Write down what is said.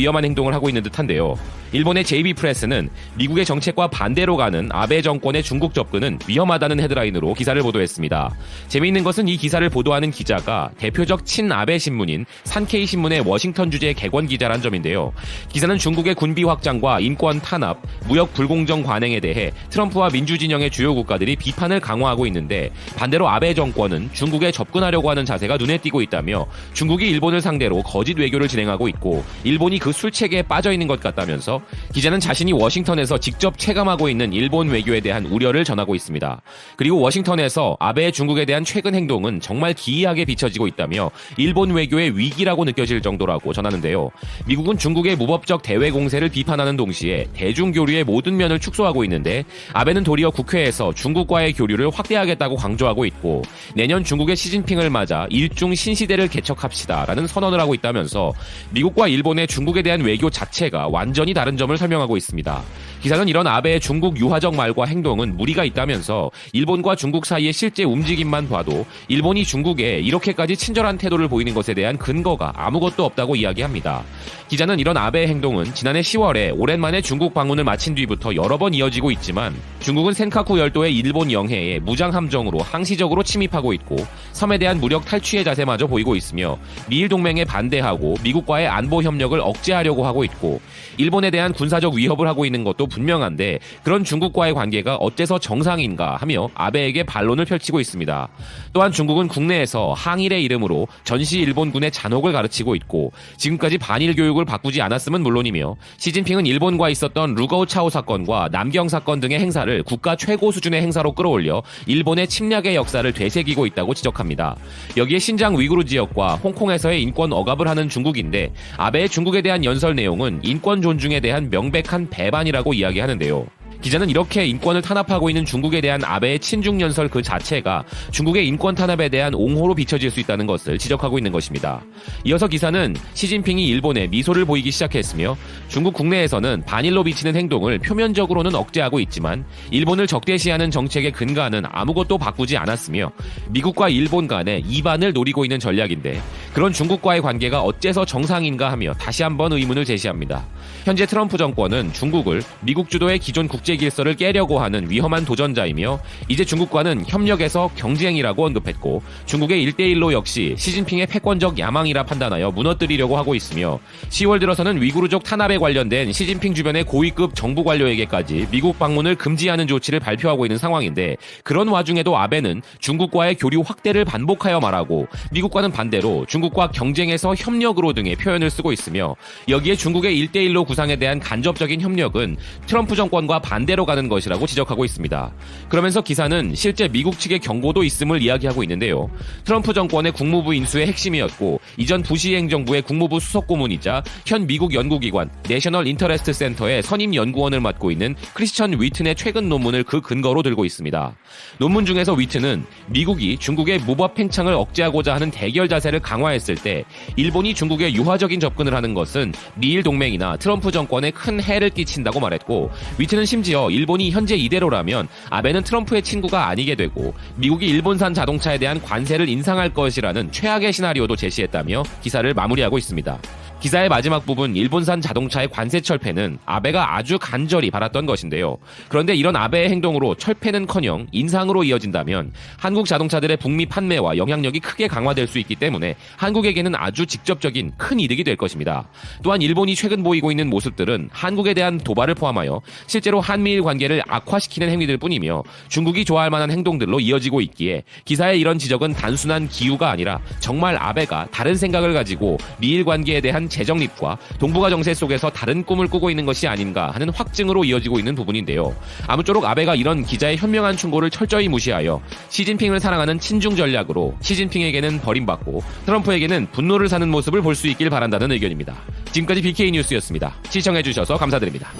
위험한 행동을 하고 있는 듯한데요. 일본의 JB 프레스는 미국의 정책과 반대로 가는 아베 정권의 중국 접근은 위험하다는 헤드라인으로 기사를 보도했습니다. 재미있는 것은 이 기사를 보도하는 기자가 대표적 친아베 신문인 산케이 신문의 워싱턴 주재 객원 기자란 점인데요. 기사는 중국의 군비 확장과 인권 탄압, 무역 불공정 관행에 대해 트럼프와 민주진영의 주요 국가들이 비판을 강화하고 있는데 반대로 아베 정권은 중국에 접근하려고 하는 자세가 눈에 띄고 있다며 중국이 일본을 상대로 거짓 외교를 진행하고 있고 일본이 그 술책에 빠져 있는 것 같다면서 기자는 자신이 워싱턴에서 직접 체감하고 있는 일본 외교에 대한 우려를 전하고 있습니다. 그리고 워싱턴에서 아베의 중국에 대한 최근 행동은 정말 기이하게 비춰지고 있다며 일본 외교의 위기라고 느껴질 정도라고 전하는데요. 미국은 중국의 무법적 대외 공세를 비판하는 동시에 대중교류의 모든 면을 축소하고 있는데 아베는 도리어 국회에서 중국과의 교류를 확대하겠다고 강조하고 있고 내년 중국의 시진핑을 맞아 일중 신시대를 개척합시다라는 선언을 하고 있다면서 미국과 일본의 중국에 대한 외교 자체가 완전히 다른 점을 설명하고 있습니다. 기사는 이런 아베의 중국 유화적 말과 행동은 무리가 있다면서 일본과 중국 사이의 실제 움직임만 봐도 일본이 중국에 이렇게까지 친절한 태도를 보이는 것에 대한 근거가 아무것도 없다고 이야기합니다. 기자는 이런 아베의 행동은 지난해 10월에 오랜만에 중국 방문을 마친 뒤부터 여러 번 이어지고 있지만 중국은 센카쿠 열도의 일본 영해에 무장 함정으로 항시적으로 침입하고 있고 섬에 대한 무력 탈취의 자세마저 보이고 있으며 미일 동맹에 반대하고 미국과의 안보 협력을 억제하려고 하고 있고 일본에 대한 군사적 위협을 하고 있는 것도 분명한데 그런 중국과의 관계가 어째서 정상인가 하며 아베에게 반론을 펼치고 있습니다. 또한 중국은 국내에서 항일의 이름으로 전시 일본군의 잔혹을 가르치고 있고 지금까지 반일 교육을 바꾸지 않았음은 물론이며 시진핑은 일본과 있었던 루거우차오 사건과 남경 사건 등의 행사를 국가 최고 수준의 행사로 끌어올려 일본의 침략의 역사를 되새기고 있다고 지적합니다. 여기에 신장 위구르 지역과 홍콩에서의 인권 억압을 하는 중국인데 아베의 중국에 대한 연설 내용은 인권 존중에 대한 명백한 배반이라고 이야기하는데요. 기자는 이렇게 인권을 탄압하고 있는 중국에 대한 아베의 친중 연설 그 자체가 중국의 인권 탄압에 대한 옹호로 비춰질 수 있다는 것을 지적하고 있는 것입니다. 이어서 기사는 시진핑이 일본에 미소를 보이기 시작했으며 중국 국내에서는 반일로 비치는 행동을 표면적으로는 억제하고 있지만 일본을 적대시하는 정책의 근간은 아무것도 바꾸지 않았으며 미국과 일본 간의 이반을 노리고 있는 전략인데 그런 중국과의 관계가 어째서 정상인가 하며 다시 한번 의문을 제시합니다. 현재 트럼프 정권은 중국을 미국 주도의 기존 국제 질서를 깨려고 하는 위험한 도전자이며 이제 중국과는 협력에서 경쟁이라고 언급했고 중국의 1대1로 역시 시진핑의 패권적 야망이라 판단하여 무너뜨리려고 하고 있으며 10월 들어서는 위구르족 탄압에 관련된 시진핑 주변의 고위급 정부 관료에게까지 미국 방문을 금지하는 조치를 발표하고 있는 상황인데 그런 와중에도 아베는 중국과의 교류 확대를 반복하여 말하고 미국과는 반대로 중국과 경쟁에서 협력으로 등의 표현을 쓰고 있으며 여기에 중국의 1대1로 구상에 대한 간접적인 협력은 트럼프 정권과 반대로 가는 것이라고 지적하고 있습니다. 그러면서 기사는 실제 미국 측의 경고도 있음을 이야기하고 있는데요. 트럼프 정권의 국무부 인수의 핵심이었고 이전 부시 행정부의 국무부 수석고문이자 현 미국 연구기관 내셔널 인터레스트 센터의 선임 연구원을 맡고 있는 크리스천 위튼의 최근 논문을 그 근거로 들고 있습니다. 논문 중에서 위튼은 미국이 중국의 무법 팽창을 억제하고자 하는 대결 자세를 강화했을 때 일본이 중국에 유화적인 접근을 하는 것은 미일 동맹이나 트럼프 정권에 큰 해를 끼친다고 말했고 위튼은 심지어 일본이 현재 이대로라면 아베는 트럼프의 친구가 아니게 되고 미국이 일본산 자동차에 대한 관세를 인상할 것이라는 최악의 시나리오도 제시했다며 기사를 마무리하고 있습니다. 기사의 마지막 부분 일본산 자동차의 관세 철폐는 아베가 아주 간절히 바랐던 것인데요. 그런데 이런 아베의 행동으로 철폐는커녕 인상으로 이어진다면 한국 자동차들의 북미 판매와 영향력이 크게 강화될 수 있기 때문에 한국에게는 아주 직접적인 큰 이득이 될 것입니다. 또한 일본이 최근 보이고 있는 모습들은 한국에 대한 도발을 포함하여 실제로 한미일 관계를 악화시키는 행위들 뿐이며 중국이 좋아할 만한 행동들로 이어지고 있기에 기사의 이런 지적은 단순한 기우가 아니라 정말 아베가 다른 생각을 가지고 미일 관계에 대한 재정립과 동북아 정세 속에서 다른 꿈을 꾸고 있는 것이 아닌가 하는 확증으로 이어지고 있는 부분인데요. 아무쪼록 아베가 이런 기자의 현명한 충고를 철저히 무시하여 시진핑을 사랑하는 친중 전략으로 시진핑에게는 버림받고 트럼프에게는 분노를 사는 모습을 볼 수 있길 바란다는 의견입니다. 지금까지 BK 뉴스였습니다. 시청해주셔서 감사드립니다.